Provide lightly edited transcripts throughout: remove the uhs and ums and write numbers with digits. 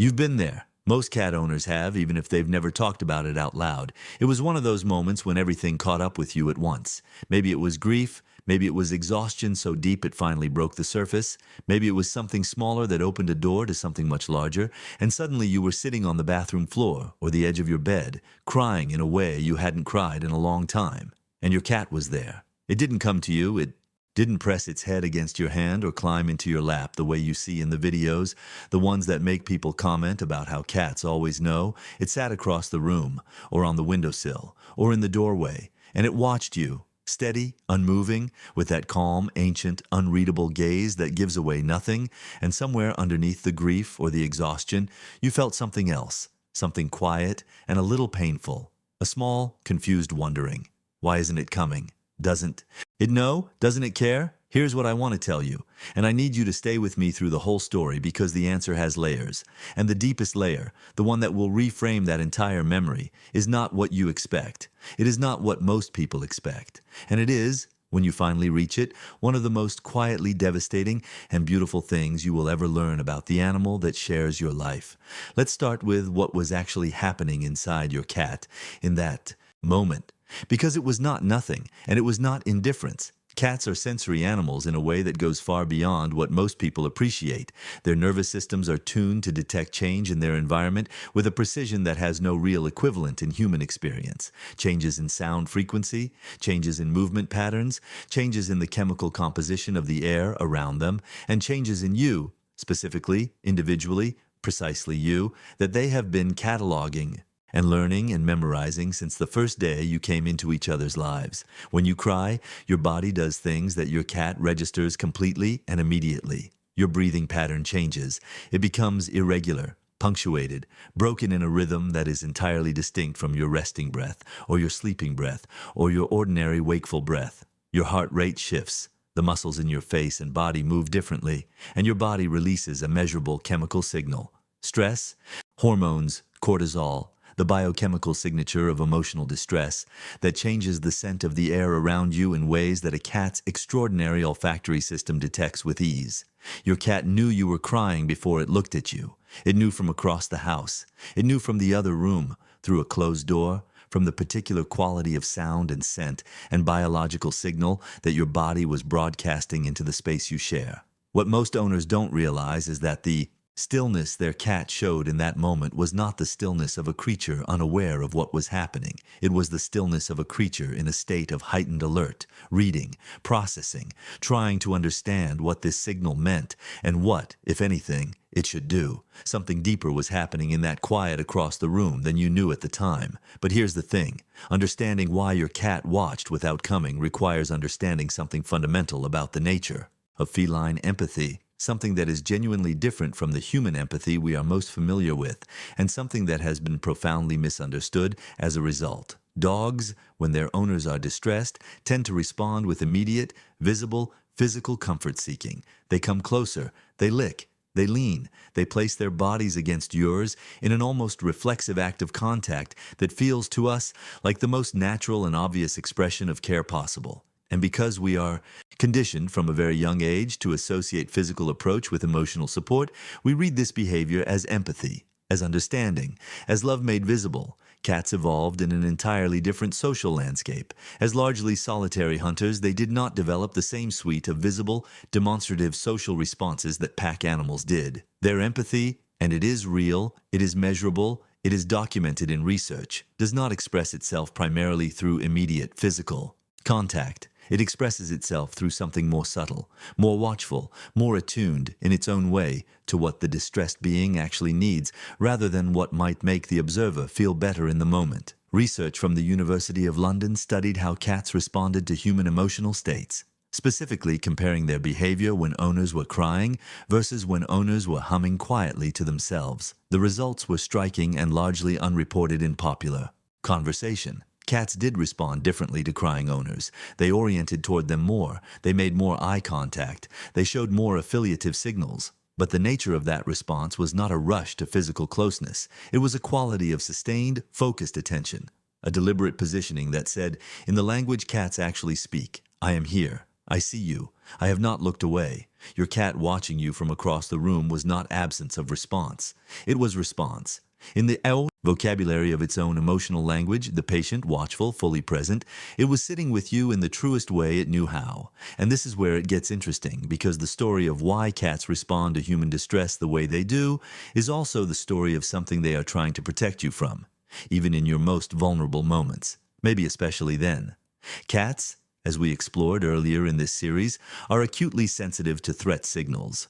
You've been there. Most cat owners have, even if they've never talked about it out loud. It was one of those moments when everything caught up with you at once. Maybe it was grief, maybe it was exhaustion so deep it finally broke the surface, maybe it was something smaller that opened a door to something much larger, and suddenly you were sitting on the bathroom floor or the edge of your bed, crying in a way you hadn't cried in a long time. And your cat was there. It didn't come to you, it didn't press its head against your hand or climb into your lap the way you see in the videos, the ones that make people comment about how cats always know. It sat across the room, or on the windowsill, or in the doorway, and it watched you, steady, unmoving, with that calm, ancient, unreadable gaze that gives away nothing, and somewhere underneath the grief or the exhaustion, you felt something else, something quiet and a little painful, a small, confused wondering. Why isn't it coming? Doesn't it know? Doesn't it care? Here's what I want to tell you, and I need you to stay with me through the whole story because the answer has layers. And the deepest layer, the one that will reframe that entire memory, is not what you expect. It is not what most people expect. And it is, when you finally reach it, one of the most quietly devastating and beautiful things you will ever learn about the animal that shares your life. Let's start with what was actually happening inside your cat in that moment. Because it was not nothing, and it was not indifference. Cats are sensory animals in a way that goes far beyond what most people appreciate. Their nervous systems are tuned to detect change in their environment with a precision that has no real equivalent in human experience. Changes in sound frequency, changes in movement patterns, changes in the chemical composition of the air around them, and changes in you, specifically, individually, precisely you, that they have been cataloging and learning and memorizing since the first day you came into each other's lives. When you cry, your body does things that your cat registers completely and immediately. Your breathing pattern changes. It becomes irregular, punctuated, broken in a rhythm that is entirely distinct from your resting breath, or your sleeping breath, or your ordinary wakeful breath. Your heart rate shifts. The muscles in your face and body move differently, and your body releases a measurable chemical signal. Stress, hormones, cortisol, the biochemical signature of emotional distress that changes the scent of the air around you in ways that a cat's extraordinary olfactory system detects with ease. Your cat knew you were crying before it looked at you. It knew from across the house. It knew from the other room, through a closed door, from the particular quality of sound and scent and biological signal that your body was broadcasting into the space you share. What most owners don't realize is that the stillness their cat showed in that moment was not the stillness of a creature unaware of what was happening. It was the stillness of a creature in a state of heightened alert, reading, processing, trying to understand what this signal meant and what, if anything, it should do. Something deeper was happening in that quiet across the room than you knew at the time. But here's the thing. Understanding why your cat watched without coming requires understanding something fundamental about the nature of feline empathy. Something that is genuinely different from the human empathy we are most familiar with, and something that has been profoundly misunderstood as a result. Dogs, when their owners are distressed, tend to respond with immediate, visible, physical comfort seeking. They come closer, they lick, they lean, they place their bodies against yours in an almost reflexive act of contact that feels to us like the most natural and obvious expression of care possible. And because we are conditioned from a very young age to associate physical approach with emotional support, we read this behavior as empathy, as understanding, as love made visible. Cats evolved in an entirely different social landscape. As largely solitary hunters, they did not develop the same suite of visible, demonstrative social responses that pack animals did. Their empathy, and it is real, it is measurable, it is documented in research, does not express itself primarily through immediate physical contact. It expresses itself through something more subtle, more watchful, more attuned in its own way to what the distressed being actually needs, rather than what might make the observer feel better in the moment. Research from the University of London studied how cats responded to human emotional states, specifically comparing their behavior when owners were crying versus when owners were humming quietly to themselves. The results were striking and largely unreported in popular conversation. Cats did respond differently to crying owners. They oriented toward them more. They made more eye contact. They showed more affiliative signals. But the nature of that response was not a rush to physical closeness. It was a quality of sustained, focused attention. A deliberate positioning that said, in the language cats actually speak, I am here. I see you. I have not looked away. Your cat watching you from across the room was not absence of response. It was response. In the own vocabulary of its own emotional language, the patient, watchful, fully present, it was sitting with you in the truest way it knew how. And this is where it gets interesting, because the story of why cats respond to human distress the way they do is also the story of something they are trying to protect you from, even in your most vulnerable moments, maybe especially then. Cats, as we explored earlier in this series, are acutely sensitive to threat signals.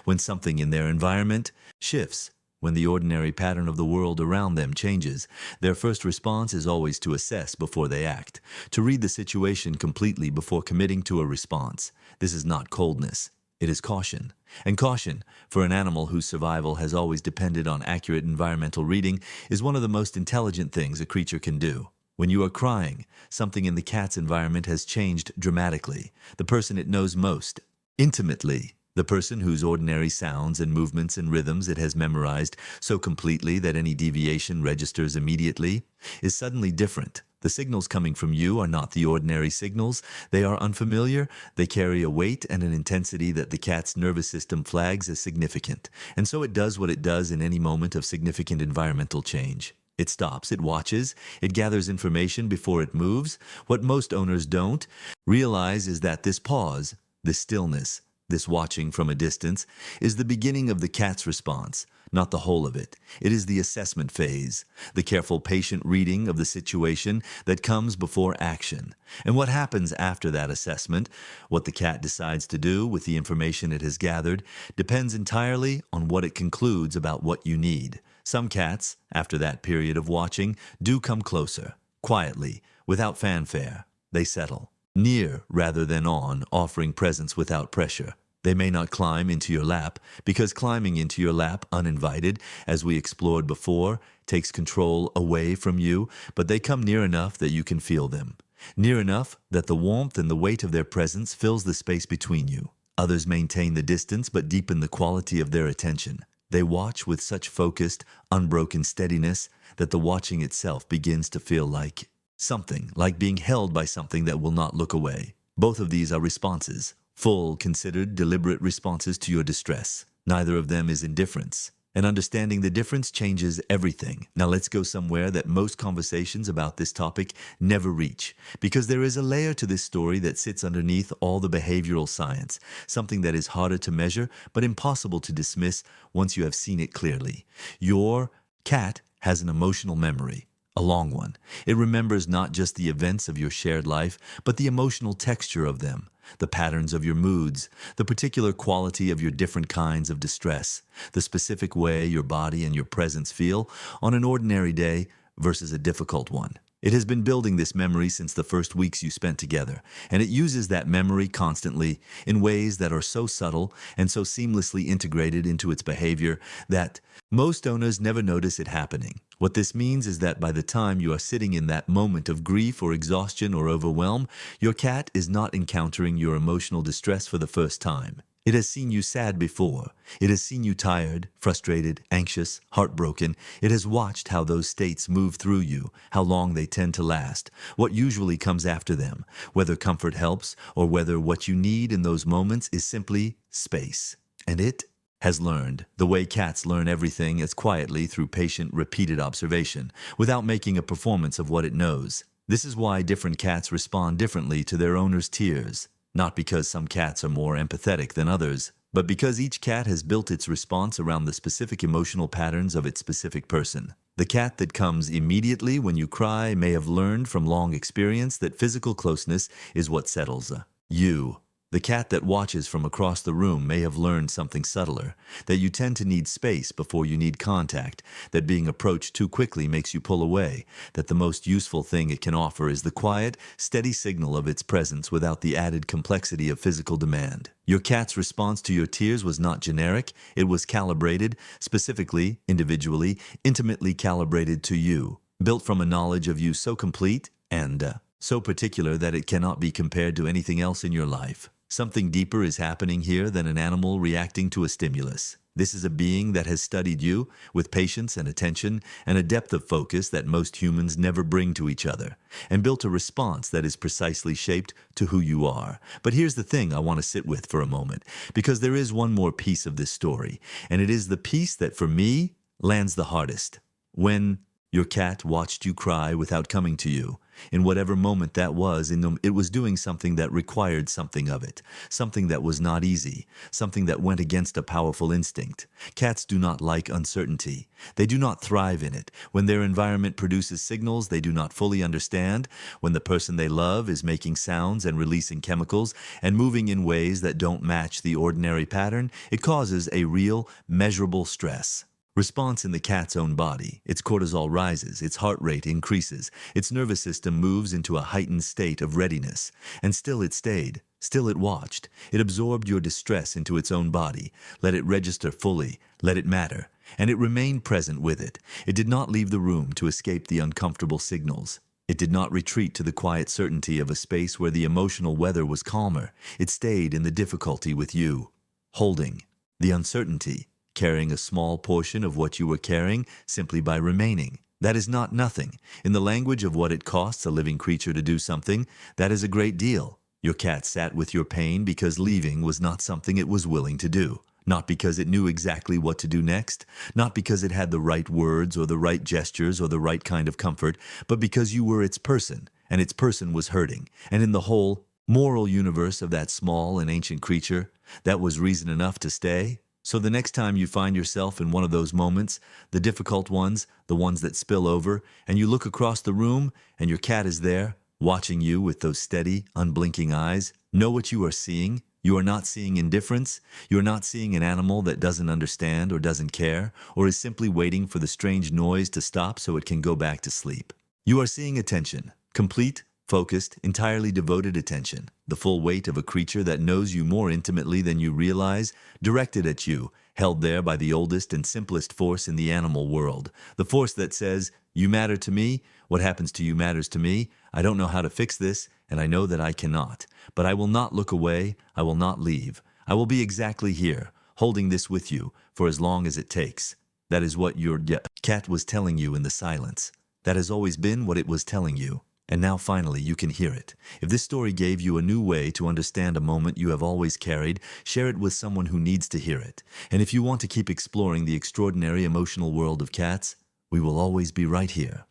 When something in their environment shifts, when the ordinary pattern of the world around them changes, their first response is always to assess before they act, to read the situation completely before committing to a response. This is not coldness. It is caution. And caution, for an animal whose survival has always depended on accurate environmental reading, is one of the most intelligent things a creature can do. When you are crying, something in the cat's environment has changed dramatically. The person it knows most, intimately, the person whose ordinary sounds and movements and rhythms it has memorized so completely that any deviation registers immediately, is suddenly different. The signals coming from you are not the ordinary signals. They are unfamiliar. They carry a weight and an intensity that the cat's nervous system flags as significant. And so it does what it does in any moment of significant environmental change. It stops, it watches, it gathers information before it moves. What most owners don't realize is that this pause, this stillness, this watching from a distance, is the beginning of the cat's response, not the whole of it. It is the assessment phase, the careful, patient reading of the situation that comes before action. And what happens after that assessment, what the cat decides to do with the information it has gathered, depends entirely on what it concludes about what you need. Some cats, after that period of watching, do come closer, quietly, without fanfare. They settle, near rather than on, offering presence without pressure. They may not climb into your lap, because climbing into your lap uninvited, as we explored before, takes control away from you, but they come near enough that you can feel them. Near enough that the warmth and the weight of their presence fills the space between you. Others maintain the distance but deepen the quality of their attention. They watch with such focused, unbroken steadiness that the watching itself begins to feel like something, like being held by something that will not look away. Both of these are responses, full, considered, deliberate responses to your distress. Neither of them is indifference. And understanding the difference changes everything. Now let's go somewhere that most conversations about this topic never reach, because there is a layer to this story that sits underneath all the behavioral science, something that is harder to measure but impossible to dismiss once you have seen it clearly. Your cat has an emotional memory. A long one. It remembers not just the events of your shared life, but the emotional texture of them, the patterns of your moods, the particular quality of your different kinds of distress, the specific way your body and your presence feel on an ordinary day versus a difficult one. It has been building this memory since the first weeks you spent together, and it uses that memory constantly in ways that are so subtle and so seamlessly integrated into its behavior that most owners never notice it happening. What this means is that by the time you are sitting in that moment of grief or exhaustion or overwhelm, your cat is not encountering your emotional distress for the first time. It has seen you sad before. It has seen you tired, frustrated, anxious, heartbroken. It has watched how those states move through you, how long they tend to last, what usually comes after them, whether comfort helps or whether what you need in those moments is simply space. And it has learned, the way cats learn everything, as quietly through patient, repeated observation, without making a performance of what it knows. This is why different cats respond differently to their owner's tears. Not because some cats are more empathetic than others, but because each cat has built its response around the specific emotional patterns of its specific person. The cat that comes immediately when you cry may have learned from long experience that physical closeness is what settles you. The cat that watches from across the room may have learned something subtler, that you tend to need space before you need contact, that being approached too quickly makes you pull away, that the most useful thing it can offer is the quiet, steady signal of its presence without the added complexity of physical demand. Your cat's response to your tears was not generic, it was calibrated, specifically, individually, intimately calibrated to you, built from a knowledge of you so complete and so particular that it cannot be compared to anything else in your life. Something deeper is happening here than an animal reacting to a stimulus. This is a being that has studied you with patience and attention and a depth of focus that most humans never bring to each other, and built a response that is precisely shaped to who you are. But here's the thing I want to sit with for a moment, because there is one more piece of this story, and it is the piece that for me lands the hardest. When your cat watched you cry without coming to you, in whatever moment that was, it was doing something that required something of it, something that was not easy, something that went against a powerful instinct. Cats do not like uncertainty. They do not thrive in it. When their environment produces signals they do not fully understand, when the person they love is making sounds and releasing chemicals and moving in ways that don't match the ordinary pattern, it causes a real, measurable stress. Response in the cat's own body. Its cortisol rises, its heart rate increases, its nervous system moves into a heightened state of readiness. And still it stayed, still it watched. It absorbed your distress into its own body, let it register fully, let it matter. And it remained present with it. It did not leave the room to escape the uncomfortable signals. It did not retreat to the quiet certainty of a space where the emotional weather was calmer. It stayed in the difficulty with you, holding the uncertainty, carrying a small portion of what you were carrying simply by remaining. That is not nothing. In the language of what it costs a living creature to do something, that is a great deal. Your cat sat with your pain because leaving was not something it was willing to do. Not because it knew exactly what to do next, not because it had the right words or the right gestures or the right kind of comfort, but because you were its person, and its person was hurting. And in the whole moral universe of that small and ancient creature, that was reason enough to stay. So the next time you find yourself in one of those moments, the difficult ones, the ones that spill over, and you look across the room and your cat is there, watching you with those steady, unblinking eyes, know what you are seeing. You are not seeing indifference. You are not seeing an animal that doesn't understand or doesn't care, or is simply waiting for the strange noise to stop so it can go back to sleep. You are seeing attention, complete, focused, entirely devoted attention, the full weight of a creature that knows you more intimately than you realize, directed at you, held there by the oldest and simplest force in the animal world, the force that says, "You matter to me, what happens to you matters to me, I don't know how to fix this, and I know that I cannot, but I will not look away, I will not leave, I will be exactly here, holding this with you, for as long as it takes." That is what your cat was telling you in the silence. That has always been what it was telling you. And now finally you can hear it. If this story gave you a new way to understand a moment you have always carried, share it with someone who needs to hear it. And if you want to keep exploring the extraordinary emotional world of cats, we will always be right here.